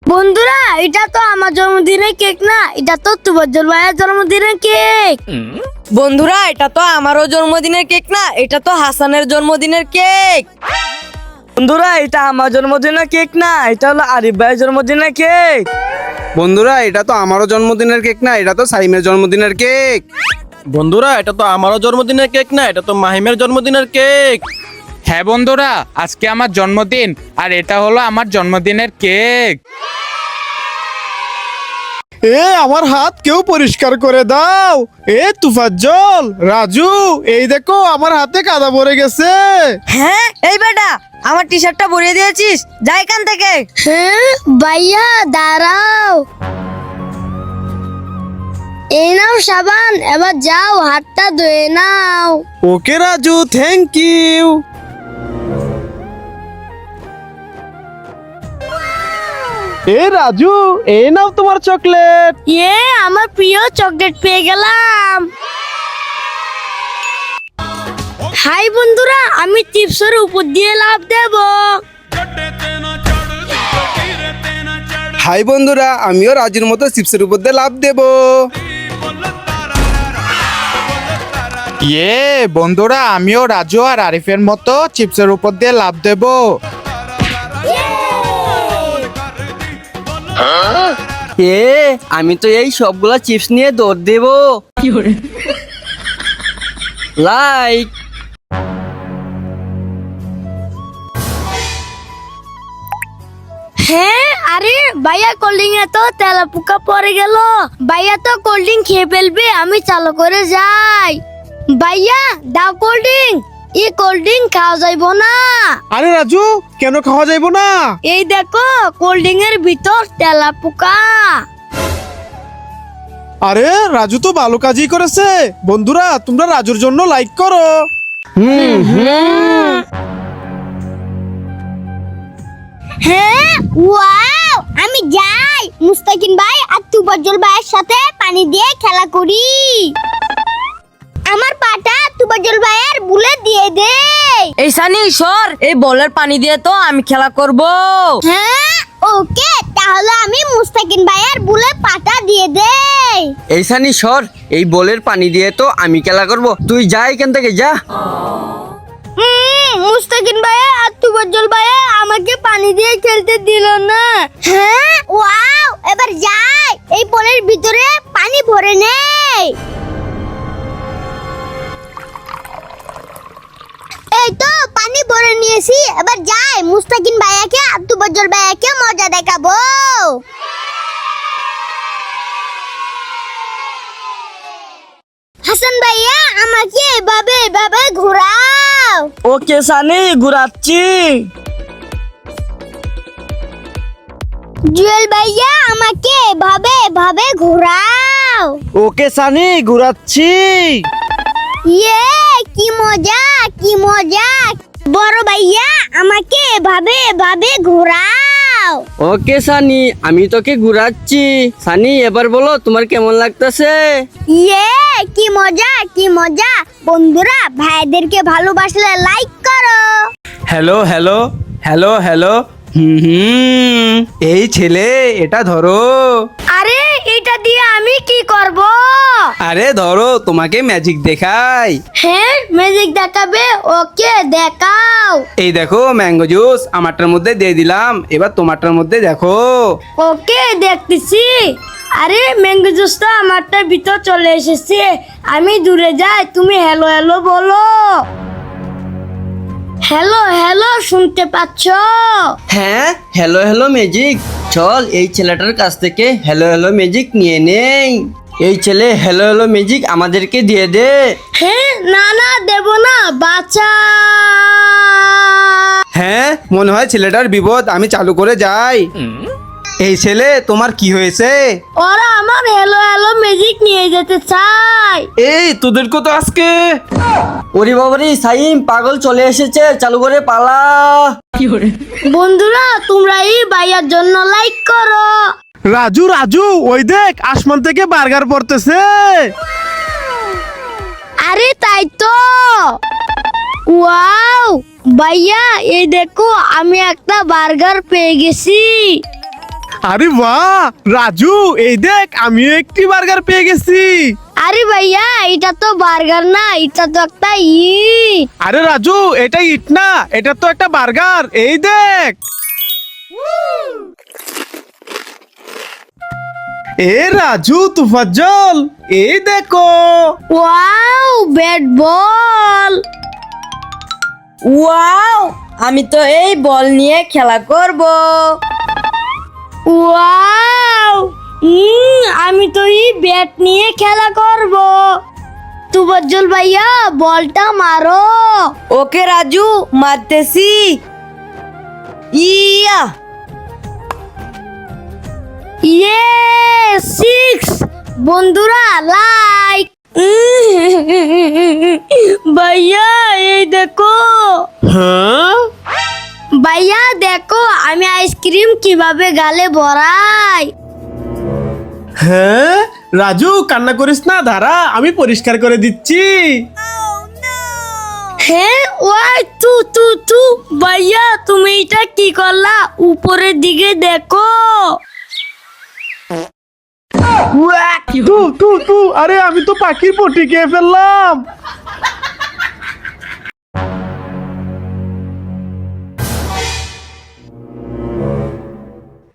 বন্ধুরা, এটা তো আমার জন্মদিনের কেক না, এটা তো তুফাজ্জল ভাইয়ের জন্মদিনের কেক। বন্ধুরা, এটা তো আমারও জন্মদিনের কেক না, এটা তো হাসানের জন্মদিনের কেক। বন্ধুরা, এটা আমার জন্মদিনের কেক না, এটা হলো আরিফ ভাইয়ের জন্মদিনের কেক। বন্ধুরা, এটা তো আমারও জন্মদিনের কেক না, এটা তো সাইমের জন্মদিনের কেক। বন্ধুরা, এটা তো আমারও জন্মদিনের কেক না, এটা তো মাহিমের জন্মদিনের কেক। হ্যাঁ বন্ধুরা, আজকে আমার জন্মদিন আর এটা হলো আমার জন্মদিনের কেক। আমার হাত কেউ পরিষ্কার করে দাও। তুফাজ্জল, রাজু, এই দেখো আমার হাতে কাদা ভরে গেছে। হ্যাঁ, এই বেটা, আমার টি শার্টটা ভরিয়ে দিয়েছিস, যা এখান থেকে। হ্যাঁ ভাইয়া, দাঁড়াও। এই নাও সাবান, এবার যাও হাতটা ধুয়ে নাও। ওকে রাজু, থ্যাংক ইউ। রাজু, এই নাও তোমার চকলেট। আমার প্রিয় চকলেট পেয়ে গেলাম। হাই বন্ধুরা, আমি চিপসের উপর দিয়ে লাফ দেব। হাই বন্ধুরা, আমিও রাজুর মতো চিপসের উপর দিয়ে লাফ দেব। বন্ধুরা, আমিও রাজু আর আরিফের মতো চিপসের উপর দিয়ে লাফ দেব। আমি তো এই সবগুলা চিপস নিয়ে দৌড় দেব। লাইক। হ্যাঁ, আরে ভাইয়া কোল্ড ড্রিঙ্ক এ তো তেলাপোকা পড়ে গেল। ভাইয়া তো কোল্ড ড্রিঙ্ক খেয়ে ফেলবে, আমি চালু করে যাই। ভাইয়া দাও কোল্ড ড্রিঙ্ক। এই কোল্ড ড্রিঙ্ক খাওয়া যাইবো না। আরে রাজু, কেন খাওয়া যাইবো না? এই দেখো কোল্ড ড্রিঙ্ক এর ভিতর তেলাপোকা। আরে রাজু তো ভালো কাজই করেছে। বন্ধুরা, তোমরা রাজুর জন্য লাইক করো। হ্যাঁ, ওয়াও, আমি যাই মুস্তাকিন ভাই আর তুফাজ্জল ভাইয়ের সাথে পানি দিয়ে খেলা করি। আমার পাটা তুফাজ্জল ভাইয়ের বুলে দিয়ে দে। এই সানি, সর, এই বলের পানি দিয়ে তো আমি খেলা করব। হ্যাঁ, ওকে, তাহলে আমি মুস্তাকিন ভাইয়ের বুলে পাটা দিয়ে দেই। এই সানি সর, এই বলের পানি দিয়ে তো আমি খেলা করব, তুই যা এখান থেকে যা। মুস্তাকিন ভাইয়া আর তুফাজ্জল ভাইয়া আমাকে পানি দিয়ে খেলতে দিল না। হ্যাঁ, ওয়াও, এবার যাই এই বলের ভিতরে পানি ভরে নেই। এই তো পানি ভরে নিয়েছি, এবার যাই মুস্তাকিন ভাইয়াকে আর তুফাজ্জল ভাইয়াকে মজা দেখাবো। হাসান ভাইয়া, আমাকে এভাবে এভাবে ঘোরাও। ওকে সানি, ঘুরাচ্ছি। জুয়েল ভাইয়া, আমাকে এভাবে এভাবে ঘোরাও। ওকে সানি, ঘুরাচ্ছি। ইয়ে, কি মজা, কি মজা। বড় ভাইয়া, আমাকে এভাবে এভাবে ঘোরাও। ওকে সানি, আমি তোকে ঘুরাচ্ছি। সানি, এবার বলো তোমার কেমন লাগতেছে? ইয়ে, কি মজা, কি মজা। বন্ধুরা, ভাইদেরকে ভালোবাসলে লাইক করো। Hello hello hello hello. এই ছেলে, এটা ধরো। আরে এটা দিয়ে আমি কি করব? আরে ধরো, তোমাকে ম্যাজিক দেখাই। হ্যাঁ, ম্যাজিক দেখাবে? ওকে, দেখাও। এই দেখো ম্যাঙ্গো জুস আমারটার মধ্যে দিয়ে দিলাম, এবার তোমারটার মধ্যে দেখো। ওকে, দেখতেছি। আরে ম্যাঙ্গো জুসটা আমারটার ভিতর চলে এসেছে। আমি দূরে যাই, তুমি হ্যালো হ্যালো বলো। হ্যালো হ্যালো, শুনতে পাচ্ছো? হ্যাঁ, হ্যালো হ্যালো ম্যাজিক। চল এই ছেলেটার কাছ থেকে হ্যালো হ্যালো ম্যাজিক নিয়ে নেই। এই ছেলে হ্যালো হ্যালো ম্যাজিক আমাদেরকে দিয়ে দে। হ্যাঁ, না না, দেব না, বাঁচা। হ্যাঁ, মনে হয় ছেলেটার বিপদ, আমি চালু করে যাই। এই ছেলে, তোমার কি হয়েছে? ওরা আমার হ্যালো হ্যালো ম্যাজিক নিয়ে যেতে চায়। এই তোদেরকে তো আজকে। ওরে বাবারে, সাইম পাগল চলে এসেছে, চালু করে পালা। বন্ধুরা, তোমরা এই ভাইয়ার জন্য লাইক করো। রাজু রাজু, ওই দেখ আসমান থেকে বার্গার পড়তেছে। আরে তাই তো। ওয়াও ভাইয়া, এই দেখো আমি একটা বার্গার পেয়ে গেছি। আরে বাহ রাজু, এই দেখ আমিও একটি বার্গার পেয়ে গেছি। আরে ভাইয়া এটা তো বার্গার না, এটা তো একটা ইট। আরে রাজু, এটা ইট না, এটা তো একটা বার্গার, এই দেখ। এ রাজু তুফাজ্জল, এই দেখো। Wow, bat ball. ওয়াও, আমি তো এই বল নিয়ে খেলা করব। ওয়াও, আমি তো এই ব্যাট নিয়ে খেলা করব। তুফাজ্জল ভাইয়া বলটা মারো। ওকে রাজু, মারতেছি। ইয়া, ইয়ে 6। বন্ধুরা লাইক। ভাইয়া এই দেখো। হ্যাঁ ভাইয়া দেখো আমি আইসক্রিম কিভাবে গালে ভরাই। হ্যাঁ রাজু, কান্না করিস না, দাঁড়া আমি পরিষ্কার করে দিচ্ছি। হ্যাঁ ওয়াই তু তু তু। ভাইয়া তুমি এটা কি করলা? উপরের দিকে দেখো। তু তু তু, আরে আমি তো পাখির পটি খেয়ে ফেললাম।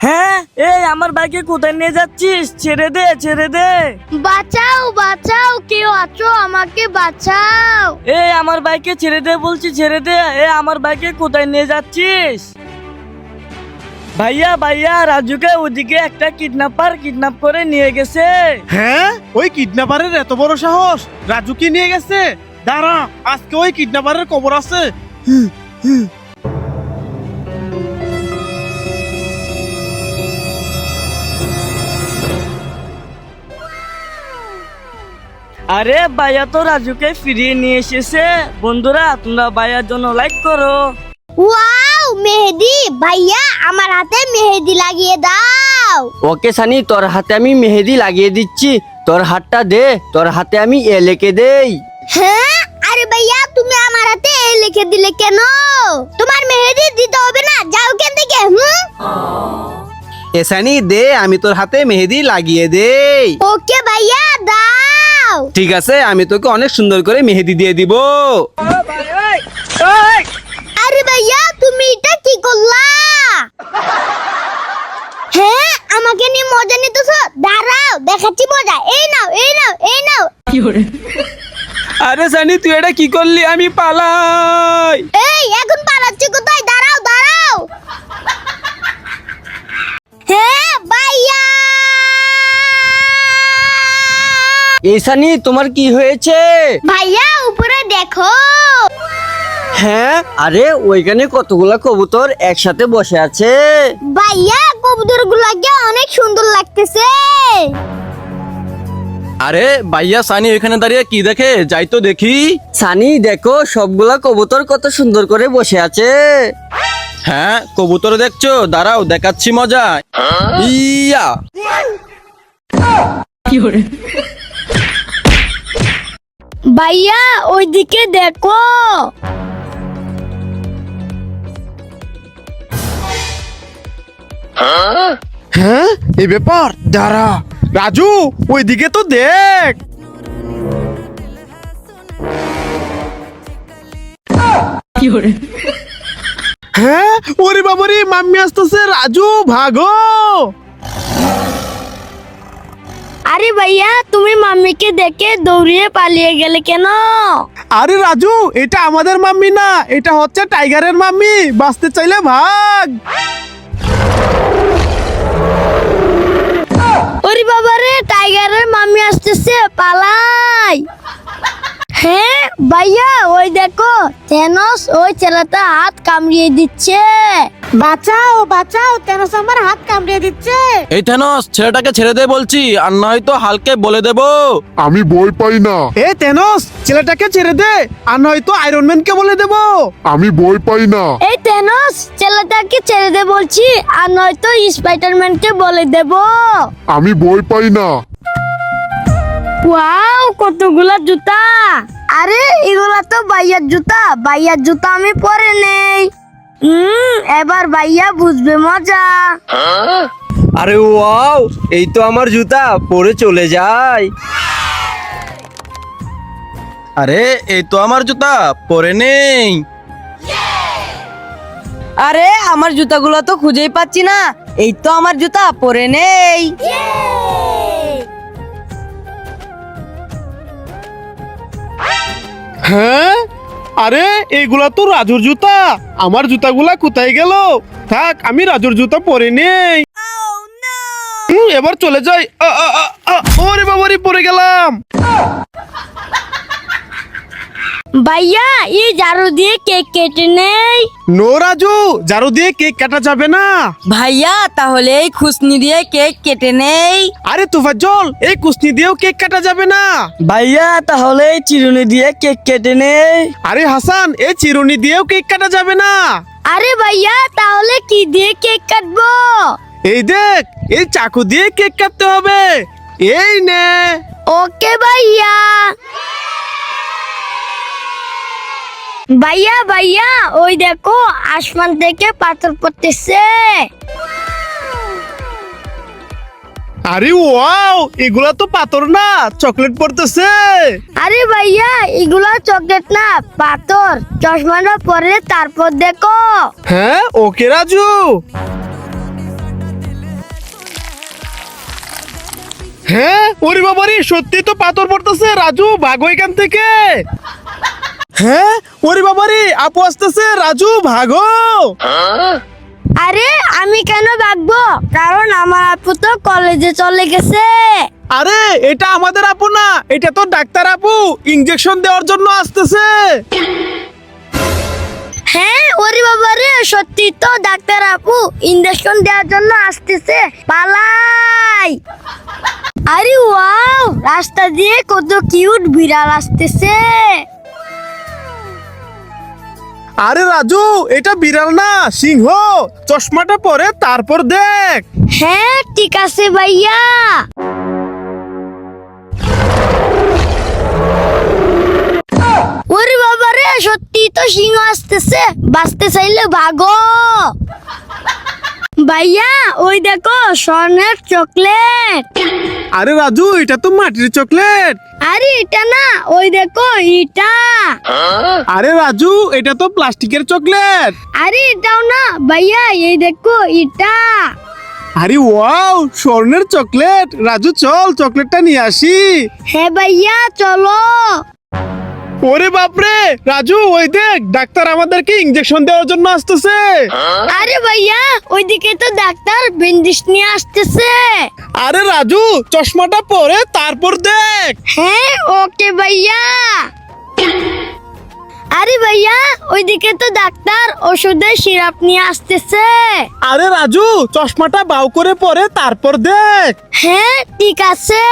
হ্যাঁ, এই আমার বাইকে কোথায় নিয়ে যাচ্ছিস? ছেড়ে দে, ছেড়ে দে। বাঁচাও বাঁচাও, কেউ আছো, আমাকে বাঁচাও। এই আমার বাইকে ছেড়ে দে বলছি, ছেড়ে দে। আমার বাইকে কোথায় নিয়ে যাচ্ছিস? ভাইয়া ভাইয়া, রাজুকে ওদিকে একটা কিডন্যাপ করে নিয়ে গেছে। হ্যাঁ, ওই কিডন্যাপারের এত বড় সাহস, রাজুকে নিয়ে গেছে। দাঁড়া, আজকে ওই কিডন্যাপারের খবর আছে। আরে ভাইয়া তো রাজুকে ফিরিয়ে নিয়ে এসেছে। বন্ধুরা তোমরা ভাইয়ার জন্য লাইক করো। ওয়াও মেহেদি, ভাইয়া আমার হাতে মেহেদি লাগিয়ে দাও। ওকে সানি, তোর হাতে আমি মেহেদি লাগিয়ে দিচ্ছি। তোর হাতটা দে, তোর হাতে আমি এ লিখে দেই। হ্যাঁ, আরে ভাইয়া তুমি আমার হাতে এ লিখে দিলে কেন? তোমার মেহেদি দিতে হবে না, যাও কেন থেকে। এসানি দে, আমি তোর হাতে মেহেদি লাগিয়ে দেই। ওকে ভাইয়া দাও। ঠিক আছে, আমি তোকে অনেক সুন্দর করে মেহেদি দিয়ে দিব। আরে ভাইয়া তুমি এটা কি করলা? হ্যাঁ, আমাকে নিয়ে মজা নিতেছো? দাঁড়াও দেখাচ্ছি মজা। এই নাও এই নাও এই নাও। আরে সানি, তুই এটা কি করলি? আমি পালাই। এই এখন পালাচ্ছি কোথায়? দাঁড়াও দাঁড়াও। হ্যাঁ ভাইয়া। এই সানি, তোমার কি হয়েছে? ভাইয়া উপরে দেখো। হ্যাঁ, আরে ওইখানে কতগুলা কবুতর একসাথে বসে আছে। ভাইয়া কবুতর গুলাকে অনেক সুন্দর লাগতেছে। আরে ভাইয়া সানি ওইখানে দাঁড়িয়ে কি দেখে? যাই তো দেখি। সানি দেখো, সবগুলা কবুতর কত সুন্দর করে বসে আছে। হ্যাঁ, কবুতর দেখছো? দাঁড়াও দেখাচ্ছি মজা। ইয়া, ভাইয়া ওইদিকে দেখো। হ্যাঁ, এই ব্যাপার, দাঁড়া রাজু, ওইদিকে তো দেখ। হ্যাঁ, ওরে বাবারে, মাম্মি আসতেছে। রাজু ভাগো। আরে ভাইয়া তুমি মাম্মিকে দেখে দৌড়িয়ে পালিয়ে গেলে কেন? আরে রাজু, এটা আমাদের মাম্মি না, এটা হচ্ছে টাইগারের মাম্মি। বাঁচতে চাইলে ভাগ। ওরে বাবারে, টাইগারের মাম্মি আসতেছে, পালাই। হ্যাঁ ভাইয়া ওই দেখো, থেনোস ওই ছেলেটা হাত কামড়িয়ে দিচ্ছে। বাঁচাও বাঁচাও, থেনোস আমার হাত কামড়িয়ে দিচ্ছে। এই থেনোস, ছেলেটাকে ছেড়ে দে বলছি, আর নয়তো হালকে বলে দেবো। আমি বই পাই না। এ থেনোস, ছেলেটাকে ছেড়ে দে, আর নয়তো আয়রন ম্যানকে বলে দেবো। আমি বই পাই না। এই থেনোস, ছেলেটাকে ছেড়ে দে বলছি, আর নয়তো স্পাইডারম্যানকে বলে দেব। আমি বই পাই না। ওয়াও কতগুলা জুতা। আরে এগুলা তো ভাইয়ার জুতা, ভাইয়ার জুতা আমি পরে নেই। এবার ভাইয়া বুঝবে মজা। আরে ওয়াও, এই তো আমার জুতা, পরে চলে যায়। আরে এই তো আমার জুতা, পরে নেই। আরে আমার জুতাগুলো তো খুঁজেই পাচ্ছি না, এই তো আমার জুতা, পরে নেই। হ্যাঁ, আরে এইগুলা তো রাজুর জুতা। আমার জুতাগুলা কোথায় গেল? থাক, আমি রাজুর জুতা পরে নেই। এবার চলে যাই। ওরে বাবারে, পরে গেলাম। ভাইয়া এই ঝাড়ু দিয়ে কেক কেটে নেই। নো রাজু, ঝাড়ু দিয়ে কেক কাটা যাবে না। ভাইয়া তাহলে এই খুসনি দিয়ে কেক কেটে নেই। আরে তুফাজ্জল, এই কুস্তি দিয়েও কেক কাটা যাবে না। ভাইয়া তাহলে চিরুনি দিয়ে কেক কেটে নে। আরে হাসান, এই চিরুনি দিয়েও কেক কাটা যাবে না। আরে ভাইয়া তাহলে কি দিয়ে কেক কাটবো? এই দেখ, এই চাকু দিয়ে কেক কাটতে হবে। এই নে। ওকে ভাইয়া। ভাইয়া ভাইয়া ওই দেখো, আসমান থেকে পাথর পড়তেছে। আরে ওয়াও, এগুলা তো পাথর না, চকলেট পড়তেছে। আরে ভাইয়া এগুলা চকলেট না, পাথর। চশমাটা পরে তারপর দেখো। হ্যাঁ, ওকে রাজু। হ্যাঁ, ওরে বাবারে, সত্যি তো পাথর পড়তেছে। রাজু, ভাগো এখান থেকে। হ্যাঁ, ওরে বাবারে, আপু আসতেছে। রাজু, ভাগো। আরে আমি কেন ভাগবো? কারণ আমার আপু তো কলেজে চলে গেছে। আরে এটা আমাদের আপু না, এটা তো ডাক্তার আপু, ইনজেকশন দেওয়ার জন্য আসতেছে। হ্যাঁ ওরে বাবারে, সত্যি তো ডাক্তার আপু ইনজেকশন দেওয়ার জন্য আসতেছে। পালাই। আরে ওয়াও, রাস্তা দিয়ে কত কিউট বিড়াল আসতেছে। আরে রাজু, এটা বিড়াল না, সিংহ। চশমাটা পরে তারপর দেখ। হ্যাঁ ঠিক আছে ভাইয়া। ওরে বাবারে, সত্যি তো সিংহ আসতেছে। বাঁচতে চাইলে ভাগো। ভাইয়া ওই দেখো, স্বর্ণের চকলেট। আরে রাজু, এটা তো মাটির চকলেট। আরে এটা না, ওই দেখো এটা। আরে রাজু, এটা তো প্লাস্টিকের চকলেট। আরে এটাও না ভাইয়া, এই দেখো এটা। আরে ওয়াও, স্বর্ণের চকলেট। রাজু চল, চকলেটটা নিয়ে আসি। হ্যাঁ ভাইয়া চলো। ওরে বাপরে রাজু, ওই দেখ, ডাক্তার আমাদেরকে ইনজেকশন দেওয়ার জন্য আসতেছে। আরে ভাইয়া ওইদিকে তো ডাক্তার ব্যান্ডেজ নিয়ে আসতেছে। আরে রাজু, চশমাটা পরে তারপর দেখ। হ্যাঁ ওকে ভাইয়া। আরে ভাইয়া ওইদিকে তো ডাক্তার ওষুধের সিরাপ নিয়ে আসতেছে। আরে রাজু, চশমাটা বাউ করে পরে তারপর দেখ। হ্যাঁ ঠিক আছে।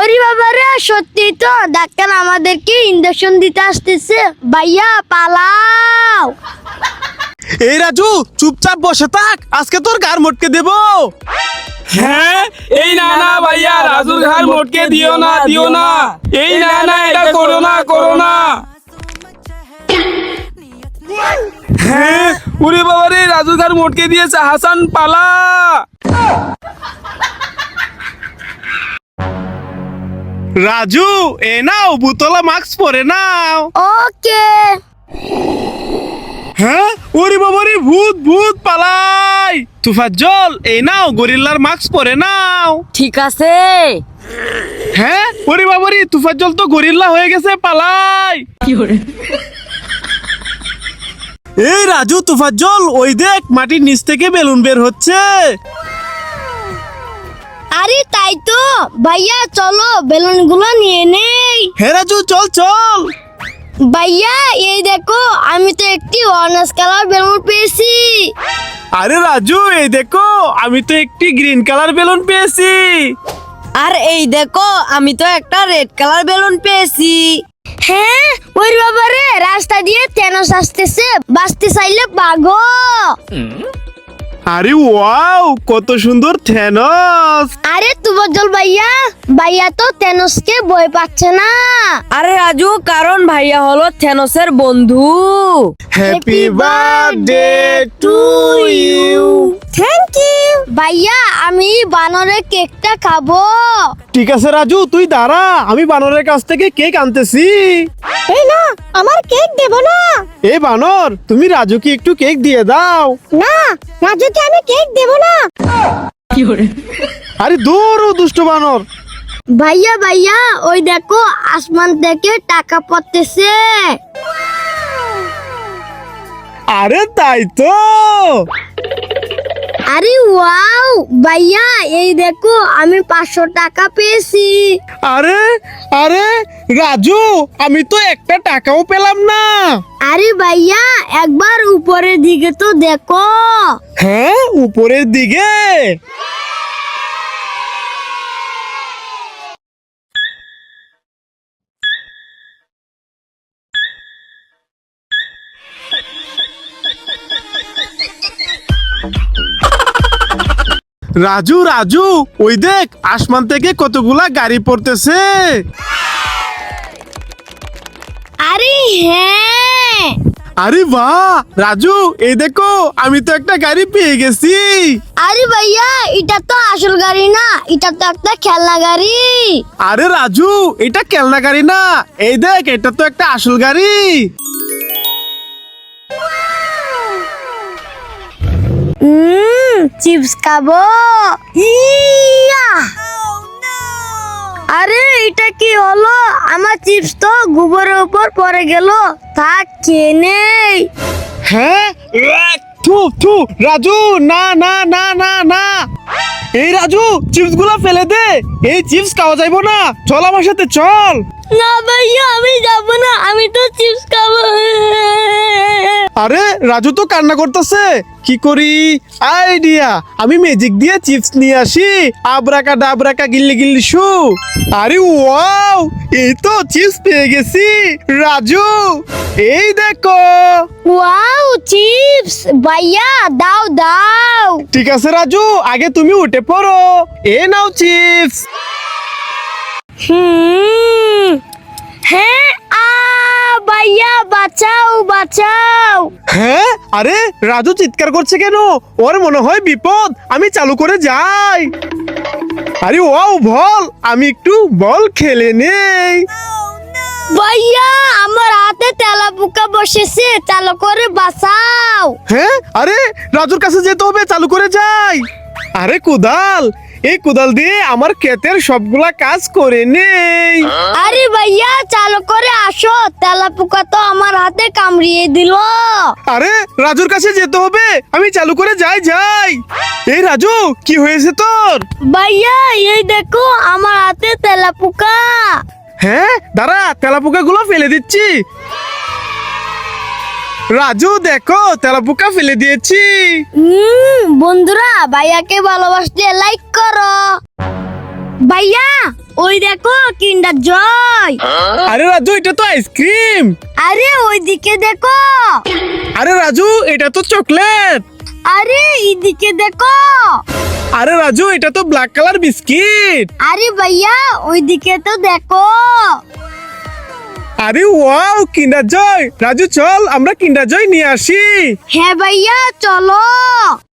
ওরে বাবারে, সত্যি তো ডাক্তার আমাদেরকে ইনজেকশন দিতে আসতেছে। ভাইয়া পালাও। এই রাজু, চুপচাপ বসে থাক, আজকে তোর গার মটকে দেব। হ্যাঁ, এই না না ভাইয়া, রাজুর ঘাড় মোটকে দিও না, দিও না। এই না না, এটা করো না, করো না। হ্যাঁ, উরে বাবা রে, রাজুর ঘাড় মোটকে দিয়েছে। হাসান পালা। রাজু, এ নাও, বুতলা মাস্ক পরে নাও। ওকে। হ্যাঁ, ওরে বাবারে, ভূত ভূত, পালাই। তুফাজ্জল, এই নাও, গরিল্লার মাস্ক পরে নাও। ঠিক আছে। হ্যাঁ, ওরে বাবারে, তুফাজ্জল তো গরিল্লা হয়ে গেছে, পালাই। এই রাজু, তুফাজ্জল, ওই দেখ, মাটির নিচ থেকে বেলুন বের হচ্ছে। আরে তাই তো ভাইয়া, চলো বেলুন গুলো নিয়ে নেই। হ্যাঁ রাজু, চল চল। ভাইয়া এই দেখো, আমি তো একটি অরেঞ্জ কালার বেলুন পেয়েছি। আরে রাজু, এই দেখো, আমি তো একটি গ্রিন কালার বেলুন পেয়েছি। আর এই দেখো, আমি তো একটা রেড কালার বেলুন পেয়েছি। হ্যাঁ ওই বাবারে, রাস্তা দিয়ে তেনস আসতেছে। বাঁচতে চাইলে ভাগো। আরে ওয়াও, কত সুন্দর থ্যানস। আরে তুবজ্জল ভাইয়া, ভাইয়া তো তেনসকে ভয় পাচ্ছে না। আরে রাজু, কারণ ভাইয়া হলো থেনোসের বন্ধু। Happy birthday to you. Thank you ভাইয়া, আমি বানরের কেকটা খাবো। ঠিক আছে রাজু, তুই দাঁড়া, আমি বানরের কাছ থেকে কেক আনতেছি। এই না, আমার কেক দেব না। এই বানর, তুমি রাজুকে একটু কেক দিয়ে দাও। না, রাজুকে আমি কেক দেব না। আরে দূর দুষ্ট বানর। ভাইয়া ভাইয়া, ওই দেখো আসমান থেকে টাকা পড়তেছে। আরে তাই তো। আরে ওয়াও ভাইয়া, এই দেখো আমি 500 টাকা পেয়েছি। আরে আরে রাজু, আমি তো একটা টাকাও পেলাম না। আরে ভাইয়া, একবার উপরের দিকে তো দেখো। হ্যাঁ, উপরের দিকে। রাজু রাজু, ওই দেখ, আসমান থেকে কতগুলা গাড়ি পড়তেছে। আরে হ্যাঁ। আরে বাহ রাজু, এই দেখো, আমি তো একটা গাড়ি পেয়ে গেছি। আরে ভাইয়া, এটা তো আসল গাড়ি না, এটা তো একটা খেলনা গাড়ি। আরে রাজু, এটা খেলনা গাড়ি না, এই দেখ, এটা তো একটা আসল গাড়ি। চিপস খাবো। ইয়া! আরে এটা কি হলো? আমার চিপস তো গোবরের উপর পড়ে গেল। থাক, খেয়ে নেই। হ্যাঁ, থু থু, রাজু, না না না না না। এই রাজু, চিপস গুলা ফেলে দে, এই চিপস খাওয়া যাইবো না। চল আমার সাথে, চল। না ভাইয়া, আমি যাব না, আমি তো চিপস খাবো। আরে রাজু তো কান্না করতেছে, কি করি? আইডিয়া, আমি ম্যাজিক দিয়ে চিপস নিয়ে আসি। আবরাকা ডাবরাকা গিল্লি গিল্লি শু। আরে ওয়াও, এই তো চিপস পেয়ে গেছি। রাজু, এই দেখো। Wow, chips! ভাইয়া দাও দাও। ঠিক আছে রাজু, আগে তুমি উঠে পড়ো। এ নাও চিপস। হ্যাঁ, ভাইয়া বাঁচাও বাঁচাও। হ্যাঁ, আরে রাজু চিৎকার করছে কেন? ওর মনে হয় বিপদ। আমি চালু করে যাই। আরে ওয়াও, বল, আমি একটু বল খেলে নেই। ভাইয়া, আমার হাতে তেলাপোকা বসেছে, চালু করে বাঁচাও। হ্যাঁ, আরে রাজুর কাছে যেতে হবে, চালু করে যাই। আরে কুদাল, এই কুদাল দিয়ে আমার ক্ষেতের সবগুলা কাজ করে নেই। আরে ভাইয়া, চালু করে আসো, তেলাপোকা তো আমার হাতে কামড়িয়ে দিল। আরে রাজুর কাছে যেতে হবে, আমি চালু করে যাই যাই। এই রাজু, কি হয়েছে তোর? ভাইয়া, এই দেখো আমার হাতে তেলাপোকা। হ্যাঁ, দাঁড়া, তেলাপোকা গুলো ফেলে দিচ্ছি। রাজু দেখো, তেলাপোকা ফেলে দিয়েছি। বন্ধুরা, ভাইয়াকে ভালোবাসতে লাইক করো। ভাইয়া, ওই দেখো কিন্ডার জয়। আরে রাজু, এটা তো আইসক্রিম। আরে ওইদিকে দেখো। আরে রাজু, এটা তো চকলেট। আরে এইদিকে দেখো। আরে রাজু, এটা তো ব্ল্যাক কালার বিস্কিট। আরে ভাইয়া, ওইদিকে তো দেখো। আরে ওয়াও, কিন্ডার জয়। রাজু চল, আমরা কিন্ডার জয় নিয়ে আসি। হ্যাঁ ভাইয়া, চলো।